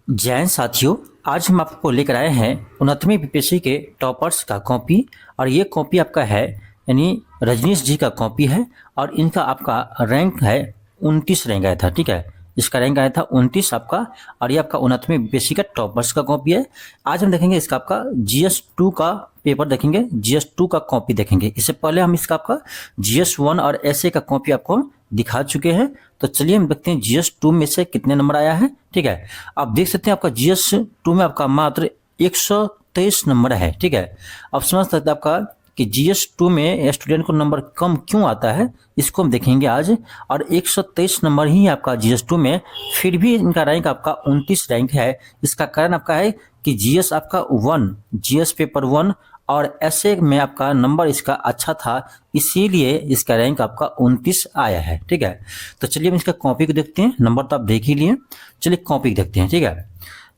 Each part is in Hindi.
जैन साथियों, आज हम आपको लेकर आए हैं 29वीं बीपीएससी के टॉपर्स का कॉपी। और ये कॉपी आपका है यानी रजनीश जी का कॉपी है। और इनका आपका रैंक है 29 रैंक आया था। ठीक है, इसका रैंक आया था 29 आपका। और ये आपका 29वीं बीपीएससी का टॉपर्स का कॉपी है। आज हम देखेंगे इसका आपका GS2 का पेपर देखेंगे, GS2 का कॉपी देखेंगे। इससे पहले हम इसका आपका GS1 और ऐसे का कॉपी आपको दिखा चुके हैं। तो चलिए हम देखते हैं GS2 में से कितने नंबर आया है। ठीक है, आप देख सकते हैं आपका GS2 में आपका मात्र 123 नंबर है। ठीक है, अब समझ सकते हैं आपका कि GS2 में स्टूडेंट को नंबर कम क्यों आता है, इसको हम देखेंगे आज। और 123 नंबर ही आपका GS2 में, फिर भी इनका रैंक आपका 29 रैंक है। इसका कारण आपका है कि GS आपका 1, GS पेपर 1 और ऐसे में आपका नंबर इसका अच्छा था, इसीलिए इसका रैंक आपका 29 आया है। ठीक है, तो चलिए हम इसका कॉपी को देखते हैं। नंबर तो आप देख ही लिए, चलिए कॉपी को देखते हैं। ठीक है,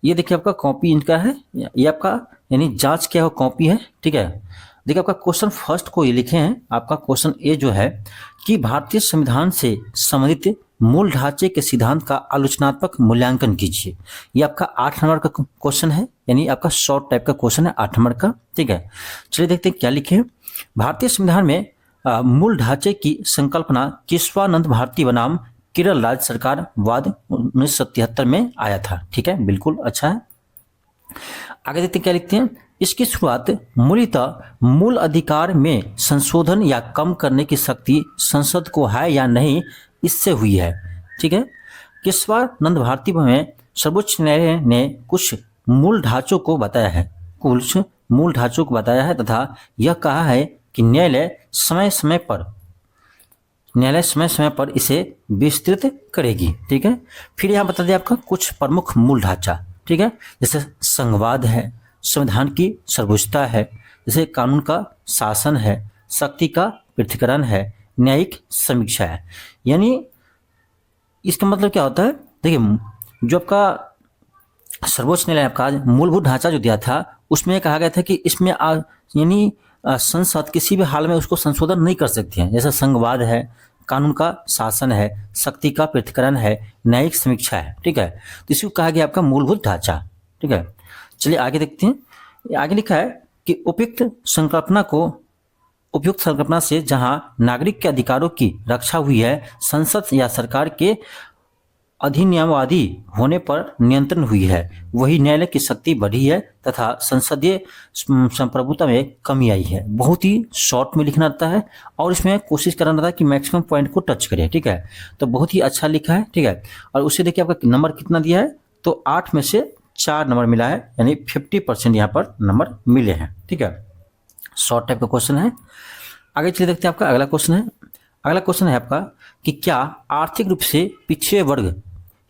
ये देखिए आपका कॉपी इनका है, ये आपका यानी जांच क्या हो कॉपी है। ठीक है, देखिए आपका क्वेश्चन फर्स्ट को ये लिखे हैं। आपका क्वेश्चन ए जो है कि भारतीय संविधान से संबंधित मूल ढांचे के सिद्धांत का आलोचनात्मक मूल्यांकन कीजिए। ये आपका 8 नंबर का क्वेश्चन है, यानी आपका शॉर्ट टाइप का क्वेश्चन है 8 नंबर का। ठीक है, चलिए देखते हैं क्या लिखे हैं। भारतीय संविधान में मूल ढांचे की संकल्पना केशवानंद भारती बनाम केरल राज्य सरकार वाद 1973 में आया था। ठीक है, बिल्कुल अच्छा है। आगे देखते हैं क्या लिखते हैं। इसकी शुरुआत मूलतः मूल अधिकार में संशोधन या कम करने की शक्ति संसद को है या नहीं, इससे हुई है। ठीक है, केशवानंद भारती में सर्वोच्च न्यायालय ने कुछ मूल ढांचों को बताया है, तथा यह कहा है कि न्यायालय समय समय पर इसे विस्तृत करेगी। ठीक है, फिर यहाँ बता दिया आपका कुछ प्रमुख मूल ढांचा। ठीक है, जैसे संघवाद है, संविधान की सर्वोच्चता है, जैसे कानून का शासन है, शक्ति का पृथक्करण है, न्यायिक समीक्षा है। यानी इसका मतलब क्या होता है, देखिए जो आपका सर्वोच्च न्यायालय आपका मूलभूत ढांचा जो दिया था, उसमें कहा गया था कि इसमें यानी संसद किसी भी हाल में उसको संशोधन नहीं कर सकती है। जैसे संघवाद है, कानून का शासन है, शक्ति का पृथक्करण है, न्यायिक समीक्षा है। ठीक है, तो इसको कहा गया आपका मूलभूत ढांचा। ठीक है, चलिए आगे देखते हैं। आगे लिखा है कि उपयुक्त संकल्पना से जहां नागरिक के अधिकारों की रक्षा हुई है, संसद या सरकार के अधिनियमवादी होने पर नियंत्रण हुई है, वही न्यायालय की शक्ति बढ़ी है तथा संसदीय संप्रभुता में कमी आई है। बहुत ही शॉर्ट में लिखना रहता है और इसमें कोशिश करना रहता है कि मैक्सिमम पॉइंट को टच करें। ठीक है, तो बहुत ही अच्छा लिखा है। ठीक है, और उससे देखिए आपका नंबर कितना दिया है, तो 8 में से 4 नंबर मिला है, यानी 50% यहाँ पर नंबर मिले हैं। ठीक है, शॉर्ट टाइप का क्वेश्चन है। आगे चलिए देखते हैं आपका अगला क्वेश्चन है। अगला क्वेश्चन है आपका कि क्या आर्थिक रूप से पिछड़े वर्ग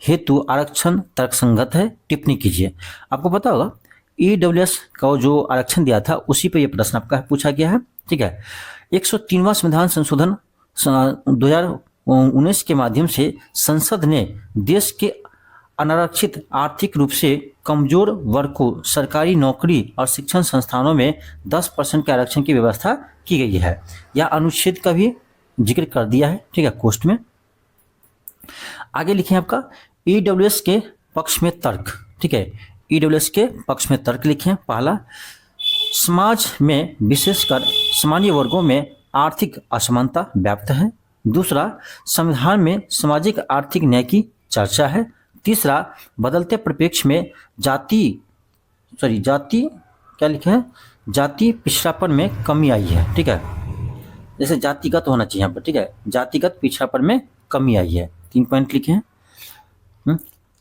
हेतु आरक्षण तर्कसंगत है, टिप्पणी कीजिए। आपको पता होगा EWS का जो आरक्षण दिया था उसी पे ये प्रश्न आपका पूछा गया है। ठीक है, 103वां संविधान संशोधन 2019 के माध्यम से संसद ने देश के अनारक्षित आर्थिक रूप से कमजोर वर्ग को सरकारी नौकरी और शिक्षण संस्थानों में 10% के आरक्षण की व्यवस्था की गई है। यह अनुच्छेद का भी जिक्र कर दिया है। ठीक है, कोष्ठ में आगे लिखे आपका EWS के पक्ष में तर्क। ठीक है, EWS के पक्ष में तर्क लिखे। पहला, समाज में विशेषकर सामान्य वर्गों में आर्थिक असमानता व्याप्त है। दूसरा, संविधान में सामाजिक आर्थिक न्याय की चर्चा है। तीसरा, बदलते परिप्रेक्ष्य में जाति क्या लिखे हैं, जाति पिछड़ापन में कमी आई है। ठीक है, जैसे जातिगत होना चाहिए यहाँ पर। ठीक है, जातिगत पिछड़ापन में कमी आई है। 3 पॉइंट लिखे हैं।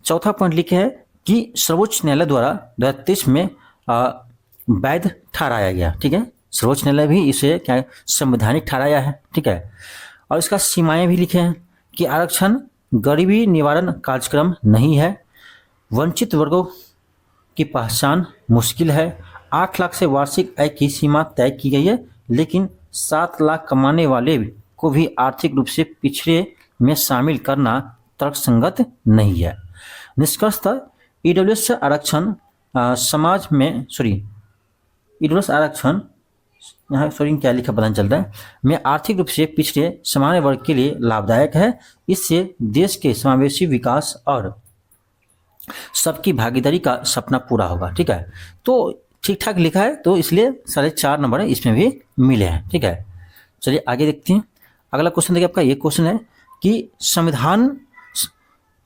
चौथा पॉइंट लिखे है कि सर्वोच्च न्यायालय द्वारा 2023 में वैध ठहराया गया। ठीक है, सर्वोच्च न्यायालय भी इसे क्या संवैधानिक ठहराया है। ठीक है, और इसका सीमाएं भी लिखे हैं कि आरक्षण गरीबी निवारण कार्यक्रम नहीं है, वंचित वर्गों की पहचान मुश्किल है, 8 लाख से वार्षिक आय की सीमा तय की गई है, लेकिन 7 लाख कमाने वाले को भी आर्थिक रूप से पिछड़े में शामिल करना तर्कसंगत नहीं है। निष्कर्षतः EWS आरक्षण EWS आरक्षण यहाँ क्या लिखा पता नहीं चल रहा है, में आर्थिक रूप से पिछड़े सामान्य वर्ग के लिए लाभदायक है। इससे देश के समावेशी विकास और सबकी भागीदारी का सपना पूरा होगा। ठीक है, तो ठीक ठाक लिखा है, तो इसलिए 4.5 नंबर है इसमें भी मिले हैं। ठीक है, चलिए आगे देखते हैं। अगला क्वेश्चन देखिए, आपका ये क्वेश्चन है कि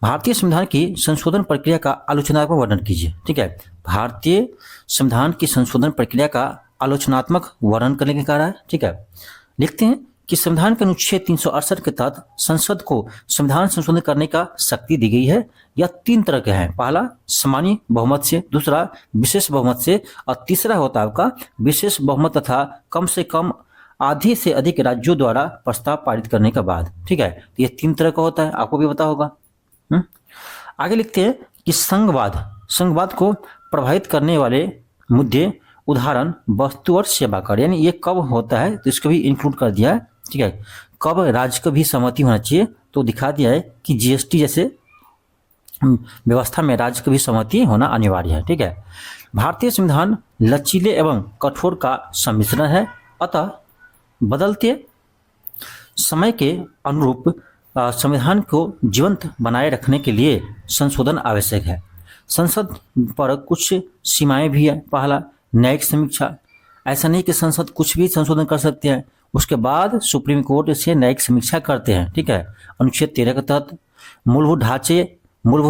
भारतीय संविधान की संशोधन प्रक्रिया का आलोचनात्मक वर्णन कीजिए। ठीक है, भारतीय संविधान की संशोधन प्रक्रिया का आलोचनात्मक वर्णन करने के कहा है। ठीक है, लिखते हैं कि संविधान के अनुच्छेद 368 के तहत संसद को संविधान संशोधन करने का शक्ति दी गई है। यह 3 तरह के हैं। पहला सामान्य बहुमत से, दूसरा विशेष बहुमत से, और तीसरा होता है आपका विशेष बहुमत तथा कम से कम आधे से अधिक राज्यों द्वारा प्रस्ताव पारित करने के बाद। ठीक है, तो ये 3 तरह का होता है, आपको भी पता होगा। आगे लिखते हैं कि संघवाद को प्रभावित करने वाले मुद्दे, उदाहरण वस्तु और सेवा कर, यानी ये कब होता है तो इसको भी इंक्लूड कर दिया है। ठीक है, कब राज्य को भी सहमति होना चाहिए तो दिखा दिया है कि जीएसटी जैसे व्यवस्था में राज्य को भी सहमति होना अनिवार्य है। ठीक है, भारतीय संविधान लचीले एवं कठोर का सम्मिश्रण है, अतः बदलते समय के अनुरूप संविधान को जीवंत बनाए रखने के लिए संशोधन आवश्यक है। संसद पर कुछ सीमाएं भी है। पहला न्यायिक समीक्षा, ऐसा नहीं कि संसद कुछ भी संशोधन कर सकते हैं, उसके बाद सुप्रीम कोर्ट से न्यायिक समीक्षा करते हैं। ठीक है, अनुच्छेद 13 के तहत मूलभूत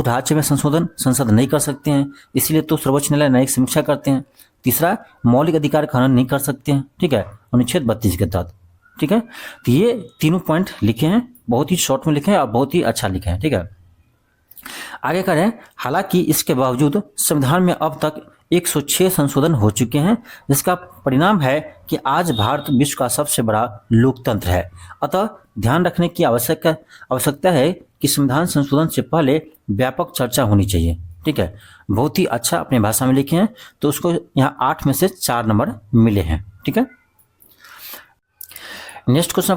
ढांचे में संशोधन संसद नहीं कर सकते हैं, इसलिए तो सर्वोच्च न्यायालय न्यायिक समीक्षा करते हैं। तीसरा मौलिक अधिकार का हनन नहीं कर सकते हैं। ठीक है, अनुच्छेद 32 के तहत। ठीक है, तो ये तीनों पॉइंट लिखे हैं, बहुत ही शॉर्ट में लिखे हैं और बहुत ही अच्छा लिखे हैं। ठीक है, आगे करें। हालांकि इसके बावजूद संविधान में अब तक 106 संशोधन हो चुके हैं, जिसका परिणाम है कि आज भारत विश्व का सबसे बड़ा लोकतंत्र है। अतः ध्यान रखने की आवश्यकता है कि संविधान संशोधन से पहले व्यापक चर्चा होनी चाहिए। ठीक है, बहुत ही अच्छा अपने भाषा में लिखे हैं, तो उसको यहाँ 8 में से 4 नंबर मिले हैं। ठीक है, नेक्स्ट क्वेश्चन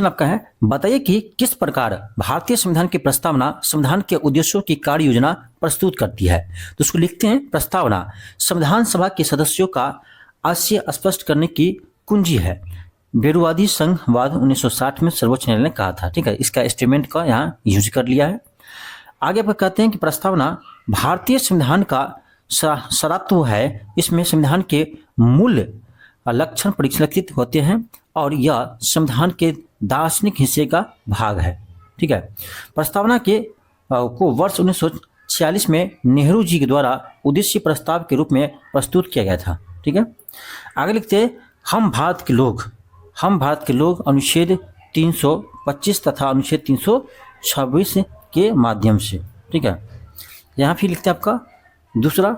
आपका है बताइए कि किस प्रकार भारतीय संविधान की प्रस्तावना संविधान के उद्देश्यों की कार्य योजना प्रस्तुत करती है। तो उसको लिखते हैं, प्रस्तावना संविधान सभा के सदस्यों का आशय स्पष्ट करने की कुंजी है। बेरुवादी संघवाद 1960 में सर्वोच्च न्यायालय ने कहा था। ठीक है, इसका स्टेटमेंट का यहाँ यूज कर लिया है। आगे पर कहते हैं कि प्रस्तावना भारतीय संविधान का सरात्व है। इसमें संविधान के मूल लक्षण परिलक्षित होते हैं और यह संविधान के दार्शनिक हिस्से का भाग है। ठीक है, प्रस्तावना को वर्ष 1946 में नेहरू जी के द्वारा उद्देश्य प्रस्ताव के रूप में प्रस्तुत किया गया था। ठीक है, आगे लिखते हैं हम भारत के लोग अनुच्छेद 325 तथा अनुच्छेद 326 के माध्यम से। ठीक है, यहाँ फिर लिखते हैं आपका दूसरा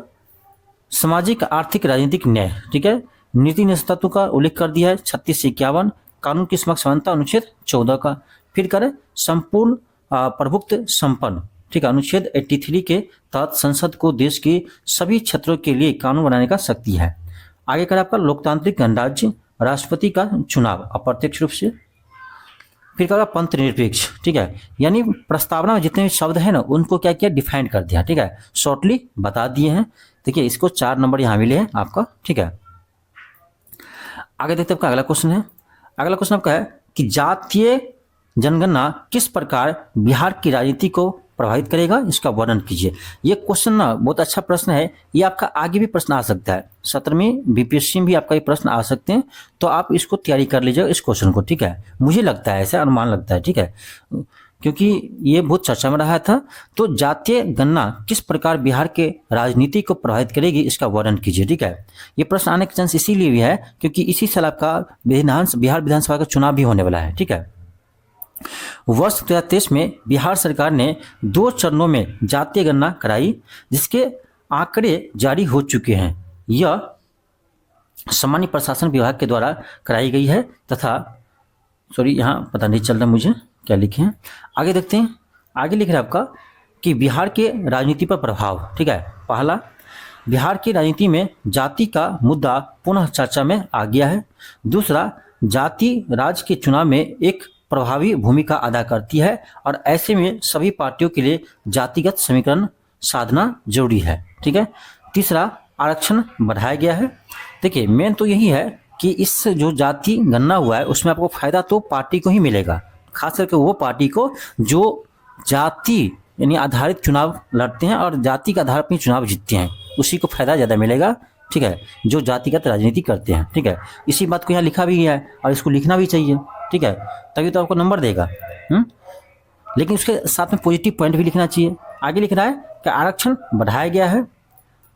सामाजिक आर्थिक राजनीतिक न्याय। ठीक है, नीति निष्ठत्व का उल्लेख कर दिया है 36 से 51, कानून की समक्ष समानता अनुच्छेद 14 का। फिर करें संपूर्ण प्रभुत्व संपन्न। ठीक है, अनुच्छेद 83 के तहत संसद को देश के सभी क्षेत्रों के लिए कानून बनाने का शक्ति है। आगे करें आपका लोकतांत्रिक गणराज्य, राष्ट्रपति का चुनाव अप्रत्यक्ष रूप से। फिर करें पंथ निरपेक्ष। ठीक है, यानी प्रस्तावना में जितने भी शब्द है ना उनको क्या किया, डिफाइन कर दिया। ठीक है, शॉर्टली बता दिए हैं। देखिए, इसको 4 नंबर यहाँ मिले हैं आपका। ठीक है, आगे देखते हैं आपका अगला क्वेश्चन है। अगला क्वेश्चन आपका है कि जातीय जनगणना किस प्रकार बिहार की राजनीति को प्रभावित करेगा, इसका वर्णन कीजिए। ये क्वेश्चन ना बहुत अच्छा प्रश्न है। ये आपका आगे भी प्रश्न आ सकता है, 17वीं बीपीएससी में भी आपका ये प्रश्न आ सकते हैं, तो आप इसको तैयारी कर लीजिएगा इस क्वेश्चन को। ठीक है, मुझे लगता है, ऐसा अनुमान लगता है। ठीक है, क्योंकि ये बहुत चर्चा में रहा था। तो जातीय गणना किस प्रकार बिहार के राजनीति को प्रभावित करेगी, इसका वर्णन कीजिए। ठीक है, ये प्रश्न आने का चांस इसीलिए भी है क्योंकि इसी साल आपका बिहार विधानसभा का चुनाव भी होने वाला है। ठीक है, वर्ष 2023 में बिहार सरकार ने 2 चरणों में जातीय गणना कराई, जिसके आंकड़े जारी हो चुके हैं। यह सामान्य प्रशासन विभाग के द्वारा कराई गई है तथा यहाँ पता नहीं चल रहा मुझे क्या लिखे हैं। आगे देखते हैं। आगे लिख रहा है आपका कि बिहार के राजनीति पर प्रभाव। ठीक है, पहला बिहार की राजनीति में जाति का मुद्दा पुनः चर्चा में आ गया है। दूसरा, जाति राज्य के चुनाव में एक प्रभावी भूमिका अदा करती है और ऐसे में सभी पार्टियों के लिए जातिगत समीकरण साधना जरूरी है। ठीक है, तीसरा, आरक्षण बढ़ाया गया है। देखिए, मेन तो यही है कि इस जो जाति गणना हुआ है उसमें आपको फायदा तो पार्टी को ही मिलेगा, खास करके वो पार्टी को जो जाति यानी आधारित चुनाव लड़ते हैं और जाति के आधार पर चुनाव जीतते हैं, उसी को फायदा ज़्यादा मिलेगा, ठीक है, जो जातिगत राजनीति करते हैं, ठीक है। इसी बात को यहाँ लिखा भी गया है और इसको लिखना भी चाहिए, ठीक है, तभी तो आपको नंबर देगा। लेकिन उसके साथ में पॉजिटिव पॉइंट भी लिखना चाहिए। आगे लिख रहा है कि आरक्षण बढ़ाया गया है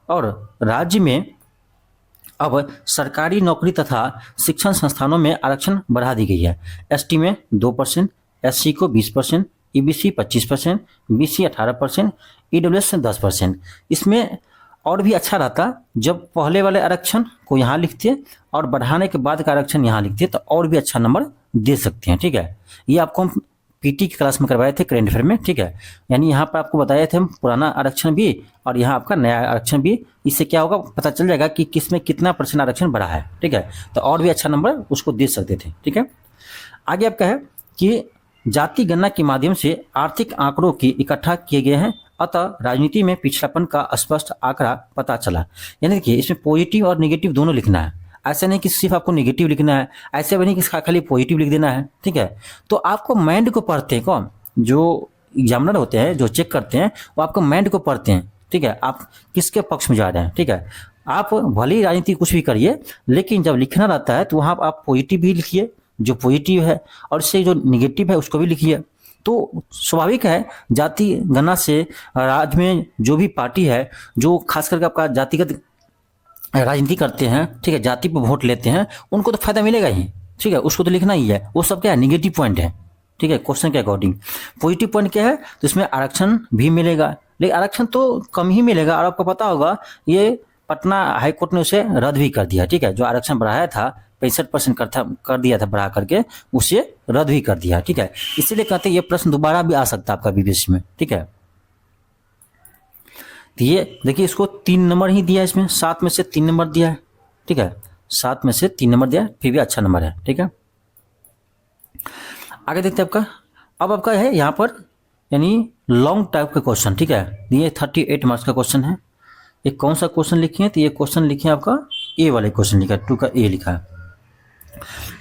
और राज्य में अब सरकारी नौकरी तथा शिक्षण संस्थानों में आरक्षण बढ़ा दी गई है। एसटी में 2%, एससी को 20%, ईबीसी 25%, बीसी 18%, ईडब्ल्यूएस 10%। इसमें और भी अच्छा रहता जब पहले वाले आरक्षण को यहाँ लिखते और बढ़ाने के बाद का आरक्षण यहाँ लिखते तो और भी अच्छा नंबर दे सकते हैं, ठीक है। ये आपको हम पीटी की क्लास में करवाए थे करेंट अफेयर में, ठीक है। यानी यहाँ पर आपको बताए थे हम पुराना आरक्षण भी और यहाँ आपका नया आरक्षण भी। इससे क्या होगा, पता चल जाएगा कि किस में कितना % आरक्षण बढ़ा है, ठीक है। तो और भी अच्छा नंबर उसको दे सकते थे, ठीक है। आगे आपका है कि जाति गणना के माध्यम से आर्थिक आंकड़ों की इकट्ठा किए गए हैं, अतः राजनीति में पिछड़ापन का स्पष्ट आंकड़ा पता चला। यानी देखिए इसमें पॉजिटिव और नेगेटिव दोनों लिखना है, ऐसा नहीं कि सिर्फ आपको नेगेटिव लिखना है, ऐसे भी नहीं कि खाली पॉजिटिव लिख देना है, ठीक है। तो आपको माइंड को पढ़ते हैं कौन, जो एग्जामिनर होते हैं, जो चेक करते हैं, वो आपको माइंड को पढ़ते हैं, ठीक है। आप किसके पक्ष में जा रहे हैं, ठीक है। आप भले ही राजनीति कुछ भी करिए, लेकिन जब लिखना रहता है तो वहाँ आप पॉजिटिव भी लिखिए जो पॉजिटिव है, और इससे जो निगेटिव है उसको भी लिखिए। तो स्वाभाविक है जाति गणना से राज्य में जो भी पार्टी है जो खास करके आपका जातिगत राजनीति करते हैं, ठीक है, जाति पर वोट लेते हैं, उनको तो फायदा मिलेगा ही, ठीक है, उसको तो लिखना ही है। वो सब क्या है, निगेटिव पॉइंट है, ठीक है, क्वेश्चन के अकॉर्डिंग। पॉजिटिव पॉइंट क्या है, तो इसमें आरक्षण भी मिलेगा, लेकिन आरक्षण तो कम ही मिलेगा। और आपको पता होगा ये पटना हाईकोर्ट ने उसे रद्द भी कर दिया, ठीक है। जो आरक्षण बढ़ाया था 65% कर दिया था बढ़ा करके, उसे रद्द भी कर दिया, ठीक है। इसीलिए कहते हैं ये प्रश्न दोबारा भी आ सकता है आपका बीपीएससी में, ठीक है। तो ये देखिए इसको 3 नंबर ही दिया है, इसमें 7 में से 3 नंबर दिया है, ठीक है, 7 में से 3 नंबर दिया है, फिर भी अच्छा नंबर है, ठीक है। आगे देखते हैं आपका, अब आपका है यहाँ पर यानी लॉन्ग टाइप का क्वेश्चन, ठीक है। ये 38 मार्क्स का क्वेश्चन है। ये कौन सा क्वेश्चन लिखे हैं, तो ये क्वेश्चन लिखे हैं आपका ए वाले क्वेश्चन लिखा है, 2 का ए लिखा है।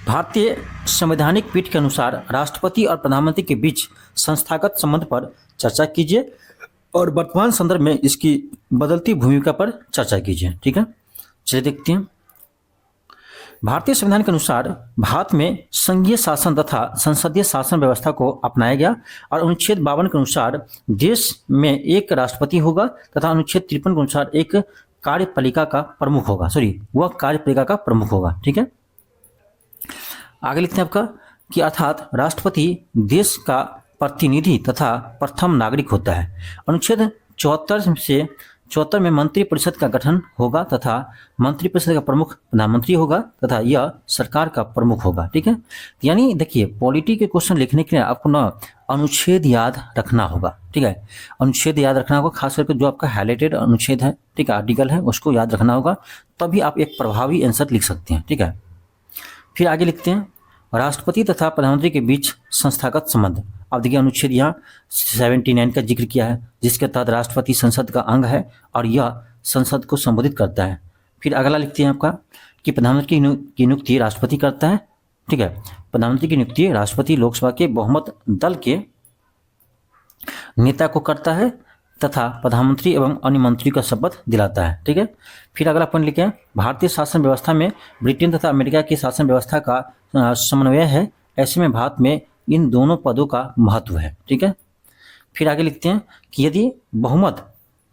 भारतीय संवैधानिक पीठ के अनुसार राष्ट्रपति और प्रधानमंत्री के बीच संस्थागत संबंध पर चर्चा कीजिए और वर्तमान संदर्भ में इसकी बदलती भूमिका पर चर्चा कीजिए, ठीक है। चलिए देखते हैं। भारतीय संविधान के अनुसार भारत में संघीय शासन तथा संसदीय शासन व्यवस्था को अपनाया गया और अनुच्छेद 52 के अनुसार देश में एक राष्ट्रपति होगा तथा अनुच्छेद 53 के अनुसार एक कार्यपालिका का प्रमुख होगा, वह कार्यपालिका का प्रमुख होगा, ठीक है। आगे लिखते हैं आपका कि अर्थात राष्ट्रपति देश का प्रतिनिधि तथा प्रथम नागरिक होता है। अनुच्छेद 74 में मंत्रिपरिषद का गठन होगा तथा मंत्रिपरिषद का प्रमुख प्रधानमंत्री होगा तथा यह सरकार का प्रमुख होगा, ठीक है। यानी देखिए पॉलिटी के क्वेश्चन लिखने के लिए आपको ना अनुच्छेद याद रखना होगा, ठीक है। अनुच्छेद याद रखना होगा, खास करके जो आपका हाईलाइटेड अनुच्छेद है, ठीक है, आर्टिकल है, उसको याद रखना होगा, तभी आप एक प्रभावी आंसर लिख सकते हैं, ठीक है। फिर आगे लिखते हैं राष्ट्रपति तथा प्रधानमंत्री के बीच संस्थागत संबंध। अब देखिए अनुच्छेद यहाँ 79 का जिक्र किया है, जिसके तहत राष्ट्रपति संसद का अंग है और यह संसद को संबोधित करता है। फिर अगला लिखते हैं आपका कि प्रधानमंत्री की नियुक्ति राष्ट्रपति करता है, ठीक है। प्रधानमंत्री की नियुक्ति राष्ट्रपति लोकसभा के बहुमत दल के नेता को करता है तथा प्रधानमंत्री एवं अन्य मंत्री का शपथ दिलाता है, ठीक है। फिर अगला पॉइंट लिखे भारतीय शासन व्यवस्था में ब्रिटेन तथा अमेरिका की शासन व्यवस्था का समन्वय है, ऐसे में भारत में इन दोनों पदों का महत्व है, ठीक है। फिर आगे लिखते हैं कि यदि बहुमत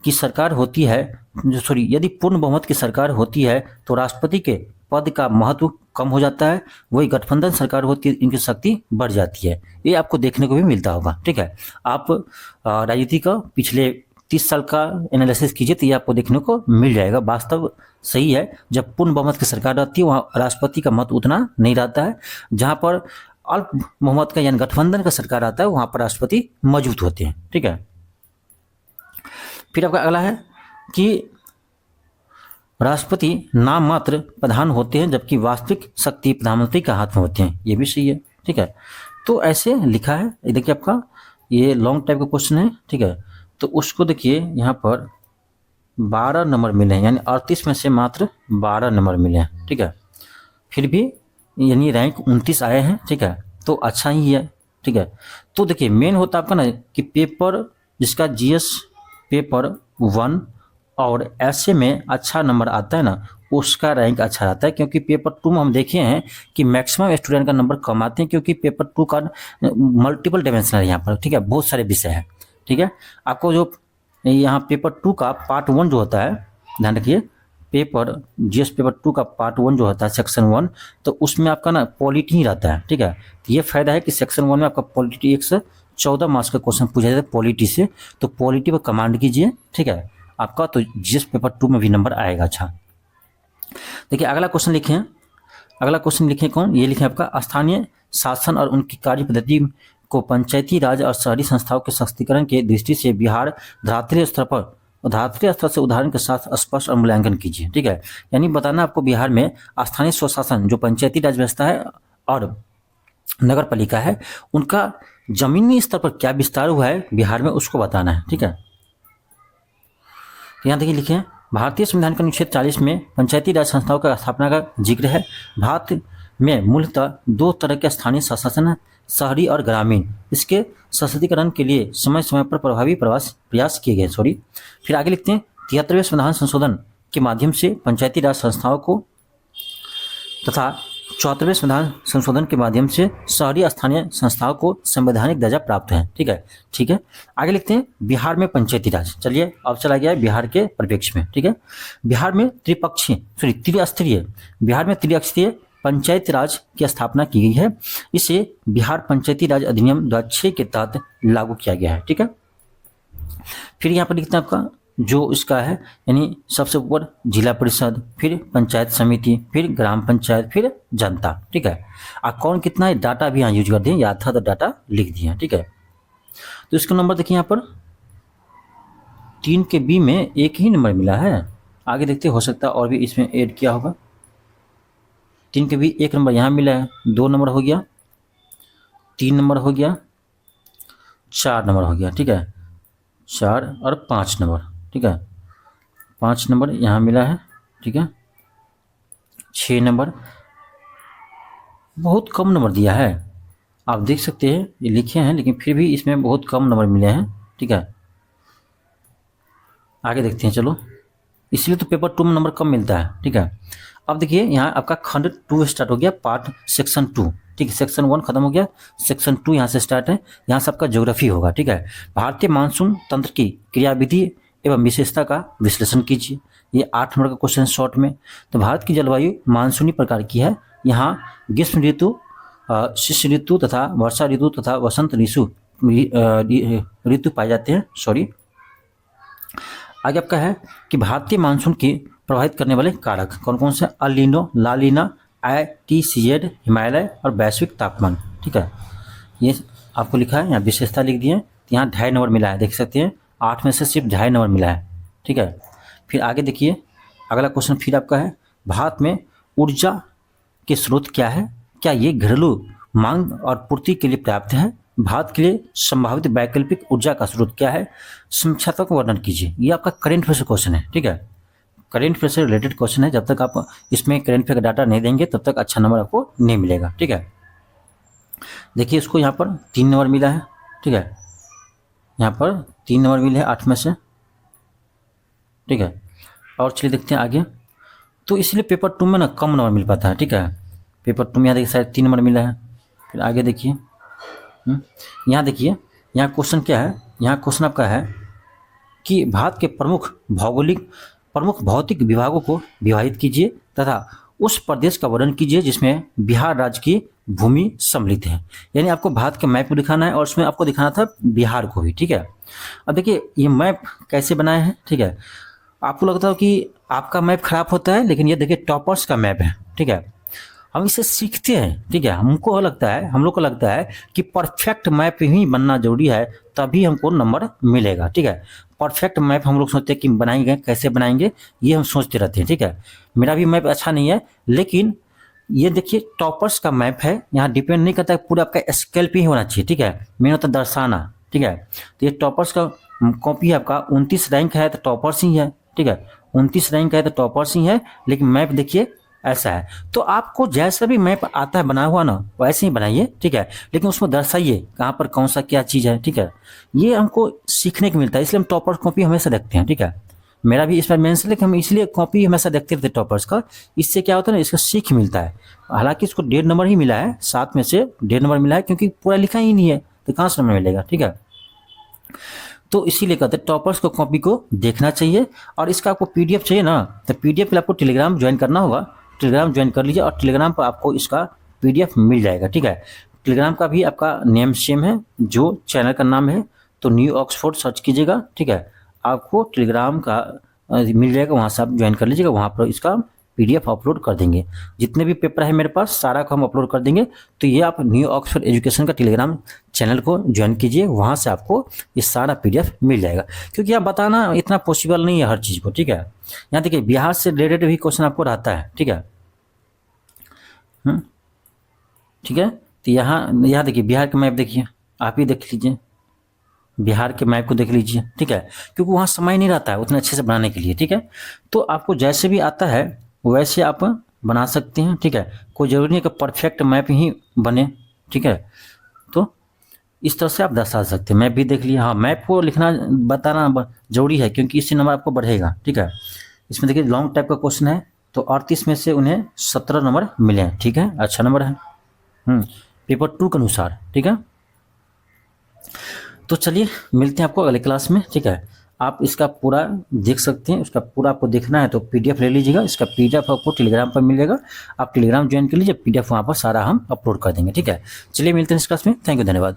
की सरकार होती है, यदि पूर्ण बहुमत की सरकार होती है तो राष्ट्रपति के पद का महत्व कम हो जाता है, वही गठबंधन सरकार होती है इनकी शक्ति बढ़ जाती है। ये आपको देखने को भी मिलता होगा, ठीक है। आप राजनीति का पिछले 30 साल का एनालिसिस कीजिए तो ये आपको देखने को मिल जाएगा। वास्तव सही है, जब पूर्ण बहुमत की सरकार रहती है वहाँ राष्ट्रपति का महत्व उतना नहीं रहता है, जहाँ पर अल्प बहुमत का यानी गठबंधन का सरकार आता है वहाँ पर राष्ट्रपति मौजूद होते हैं, ठीक है। फिर आपका अगला है कि राष्ट्रपति नाम मात्र प्रधान होते हैं जबकि वास्तविक शक्ति प्रधानमंत्री के हाथ में होते हैं, ये भी सही है, ठीक है। तो ऐसे लिखा है, ये देखिए आपका ये लॉन्ग टाइप का क्वेश्चन है, ठीक है। तो उसको देखिए यहाँ पर 12 नंबर मिले हैं, यानी 38 में से मात्र 12 नंबर मिले हैं, ठीक है। फिर भी यानी रैंक 29 आए हैं, ठीक है, तो अच्छा ही है, ठीक है। तो देखिए मेन होता है आपका ना कि पेपर जिसका जीएस पेपर 1 और ऐसे में अच्छा नंबर आता है ना, उसका रैंक अच्छा आता है। क्योंकि पेपर 2 में हम देखे हैं कि मैक्सिमम स्टूडेंट का नंबर कम आते हैं, क्योंकि पेपर 2 का मल्टीपल डायमेंशन है यहाँ पर, ठीक है, बहुत सारे विषय हैं, ठीक है। आपको जो यहाँ पेपर 2 का पार्ट 1 जो होता है, ध्यान रखिए, पेपर जीएस पेपर 2 का पार्ट 1 जो होता है सेक्शन 1, तो उसमें आपका ना पॉलिटी ही रहता है, ठीक है। तो ये फायदा है कि सेक्शन 1 में आपका पॉलिटी 1 से 14 मार्क्स का क्वेश्चन पूछा जाता है पॉलिटी से, तो पॉलिटी पर कमांड कीजिए, ठीक है, आपका तो जीएस पेपर 2 में भी नंबर आएगा अच्छा। देखिए अगला क्वेश्चन लिखे हैं, अगला क्वेश्चन लिखे कौन, ये लिखे आपका स्थानीय शासन और उनकी कार्य पद्धति को पंचायती राज और शहरी संस्थाओं के सशक्तिकरण के दृष्टि से बिहार धरातलीय स्तर से उदाहरण के साथ स्पष्ट और मूल्यांकन कीजिए, ठीक है। यानी बताना आपको बिहार में स्थानीय स्वशासन जो पंचायती राज व्यवस्था है और नगर पालिका है, उनका जमीनी स्तर पर क्या विस्तार हुआ है बिहार में, उसको बताना है, ठीक है। यहाँ देखिए लिखे हैं, भारतीय संविधान का अनुच्छेद 40 में पंचायती राज संस्थाओं का स्थापना का जिक्र है। भारत में मूलतः 2 तरह के स्थानीय स्वशासन है, शहरी और ग्रामीण। इसके सशक्तिकरण के लिए समय समय पर प्रभावी प्रयास किए गए। फिर आगे लिखते हैं, 73वें संविधान संशोधन के माध्यम से पंचायती राज संस्थाओं को तथा 74वें संविधान संशोधन के माध्यम से शहरी स्थानीय संस्थाओं को संवैधानिक दर्जा प्राप्त है, ठीक है, ठीक है। आगे लिखते हैं, बिहार में पंचायती राज, चलिए अब चला गया है बिहार के परिप्रेक्ष्य में, ठीक है। बिहार में त्रिस्तरीय पंचायती राज की स्थापना की गई है। इसे बिहार पंचायती राज अधिनियम 2006 के तहत लागू किया गया है, ठीक है। फिर यहाँ पर लिखते हैं आपका जो इसका है, यानी सबसे ऊपर जिला परिषद, फिर पंचायत समिति, फिर ग्राम पंचायत, फिर जनता, ठीक है। और कौन कितना है डाटा भी यहाँ यूज कर दिए, याद था तो डाटा लिख दिए, ठीक है। तो इसका नंबर देखिए यहाँ पर 3 के बी में एक ही नंबर मिला है। आगे देखते हो सकता है और भी इसमें ऐड किया होगा। 3 के बी 1 नंबर यहाँ मिला है, 2 नंबर हो गया, 3 नंबर हो गया, 4 नंबर हो गया, ठीक है, 4 और 5 नंबर, ठीक है, 5 नंबर यहाँ मिला है, ठीक है। 6 नंबर, बहुत कम नंबर दिया है, आप देख सकते हैं ये लिखे हैं, लेकिन फिर भी इसमें बहुत कम नंबर मिले हैं, ठीक है। आगे देखते हैं, चलो, इसलिए तो पेपर 2 में नंबर कम मिलता है, ठीक है। अब देखिए यहाँ आपका खंड 2 स्टार्ट हो गया, पार्ट सेक्शन 2, ठीक है। सेक्शन 1 खत्म हो गया, सेक्शन 2 यहाँ से स्टार्ट है। यहाँ से आपका ज्योग्राफी होगा, ठीक है। भारतीय मानसून तंत्र की क्रियाविधि एवं विशेषता का विश्लेषण कीजिए। ये 8 नंबर का क्वेश्चन शॉर्ट में। तो भारत की जलवायु मानसूनी प्रकार की है। यहाँ ग्रीष्म ऋतु, शिशि ऋतु तथा वर्षा ऋतु तथा वसंत ऋतु पाए जाते हैं। आगे आपका है कि भारतीय मानसून की प्रभावित करने वाले कारक कौन कौन से, अल नीनो, ला लीना, ITCZ, हिमालय और वैश्विक तापमान, ठीक है। ये आपको लिखा है, यहाँ विशेषता लिख दिए। यहाँ 2.5 नंबर मिला है, देख सकते हैं 8 में से सिर्फ 2.5 नंबर मिला है, ठीक है। फिर आगे देखिए अगला क्वेश्चन फिर आपका है, भारत में ऊर्जा के स्रोत क्या है, क्या ये घरेलू मांग और पूर्ति के लिए पर्याप्त है, भारत के लिए संभावित वैकल्पिक ऊर्जा का स्रोत क्या है, संख्यात्मक वर्णन कीजिए। ये आपका करेंट अफेयर क्वेश्चन है, ठीक है, करेंट अफेयर से रिलेटेड क्वेश्चन है। जब तक आप इसमें करेंट अफेयर का डाटा नहीं देंगे तब तक अच्छा नंबर आपको नहीं मिलेगा, ठीक है। देखिए इसको यहाँ पर 3 नंबर मिला है, ठीक है, यहाँ पर 3 नंबर मिले हैं 8 में से, ठीक है। और चलिए देखते हैं आगे। तो इसलिए पेपर 2 में ना कम नंबर मिल पाता है, ठीक है। पेपर 2 में यहाँ देखिए शायद 3 नंबर मिला है। फिर आगे देखिए, यहाँ देखिए, यहाँ क्वेश्चन क्या है, यहाँ क्वेश्चन आपका है कि भारत के प्रमुख भौतिक विभागों को विभाजित कीजिए तथा उस प्रदेश का वर्णन कीजिए जिसमें बिहार राज्य की भूमि सम्मिलित है। यानी आपको भारत का मैप दिखाना है और उसमें आपको दिखाना था बिहार को भी, ठीक है। अब देखिए ये मैप कैसे बनाए हैं, ठीक है। आपको लगता है कि आपका मैप खराब होता है, लेकिन ये देखिए टॉपर्स का मैप है, ठीक है। हम इसे सीखते हैं, ठीक है। हम लोग को लगता है कि परफेक्ट मैप ही बनना जरूरी है, तभी हमको नंबर मिलेगा, ठीक है। परफेक्ट मैप हम लोग सोचते हैं कि बनाएंगे, कैसे बनाएंगे, ये हम सोचते रहते हैं, ठीक है। मेरा भी मैप अच्छा नहीं है, लेकिन ये देखिए टॉपर्स का मैप है। यहाँ डिपेंड नहीं करता, पूरा आपका स्केल पे ही होना चाहिए, ठीक है। मेन होता है दर्शाना, ठीक है। तो ये टॉपर्स का कॉपी है आपका, 29 रैंक है तो टॉपर्स ही है, ठीक है। 29 रैंक है तो टॉपर्स ही है, लेकिन मैप देखिए ऐसा है। तो आपको जैसा भी मैप आता है बना हुआ ना वैसे ही बनाइए, ठीक है, लेकिन उसमें दर्शाइए कहाँ पर कौन सा क्या चीज़ है, ठीक है। ये हमको सीखने को मिलता है, इसलिए हम टॉपर्स कॉपी हमेशा देखते हैं, ठीक है। मेरा भी इस पर मेंस है कि हम इसलिए कॉपी हमेशा देखते रहते टॉपर्स का। इससे क्या होता है ना, इसका सीख मिलता है। हालांकि इसको 1.5 नंबर ही मिला है, 7 में से 1.5 नंबर मिला है, क्योंकि पूरा लिखा ही नहीं है तो कहाँ से नंबर मिलेगा, ठीक है। तो इसीलिए कहते हैं टॉपर्स को कॉपी को देखना चाहिए। और इसका आपको पीडीएफ चाहिए ना, तो पीडीएफ के लिए आपको टेलीग्राम ज्वाइन करना होगा। टेलीग्राम ज्वाइन कर लीजिए और टेलीग्राम पर आपको इसका पीडीएफ मिल जाएगा, ठीक है। टेलीग्राम का भी आपका नेम सेम है जो चैनल का नाम है, तो न्यू ऑक्सफोर्ड सर्च कीजिएगा, ठीक है। आपको टेलीग्राम का मिल जाएगा, वहाँ से आप ज्वाइन कर लीजिएगा। वहाँ पर इसका पीडीएफ अपलोड कर देंगे, जितने भी पेपर है मेरे पास सारा को हम अपलोड कर देंगे। तो ये आप न्यू ऑक्सफोर्ड एजुकेशन का टेलीग्राम चैनल को ज्वाइन कीजिए, वहाँ से आपको ये सारा पीडीएफ मिल जाएगा। क्योंकि आप बताना इतना पॉसिबल नहीं है हर चीज़ को, ठीक है। यहाँ देखिए बिहार से रिलेटेड भी क्वेश्चन आपको रहता है, ठीक है। ठीक है, तो यहाँ देखिए बिहार का मैप देखिए, आप ही देख लीजिए, बिहार के मैप को देख लीजिए, ठीक है। क्योंकि वहाँ समय नहीं रहता है उतने अच्छे से बनाने के लिए, ठीक है। तो आपको जैसे भी आता है वैसे आप बना सकते हैं, ठीक है। कोई ज़रूरी नहीं कि परफेक्ट मैप ही बने, ठीक है। तो इस तरह से आप दर्शा सकते हैं। मैप भी देख लिया, हाँ मैप को लिखना बताना जरूरी है, क्योंकि इससे नंबर आपको बढ़ेगा, ठीक है। इसमें देखिए लॉन्ग टाइप का क्वेश्चन है, तो 38 में से उन्हें 17 नंबर मिले हैं, ठीक है, अच्छा नंबर है पेपर 2 के अनुसार, ठीक है। तो चलिए मिलते हैं आपको अगले क्लास में, ठीक है। आप इसका पूरा देख सकते हैं, उसका पूरा आपको देखना है तो पीडीएफ ले लीजिएगा। इसका पीडीएफ आपको टेलीग्राम पर मिल जाएगा, आप टेलीग्राम ज्वाइन कर लीजिए, पीडीएफ वहाँ पर सारा हम अपलोड कर देंगे, ठीक है। चलिए मिलते हैं इस क्लास में, थैंक यू, धन्यवाद।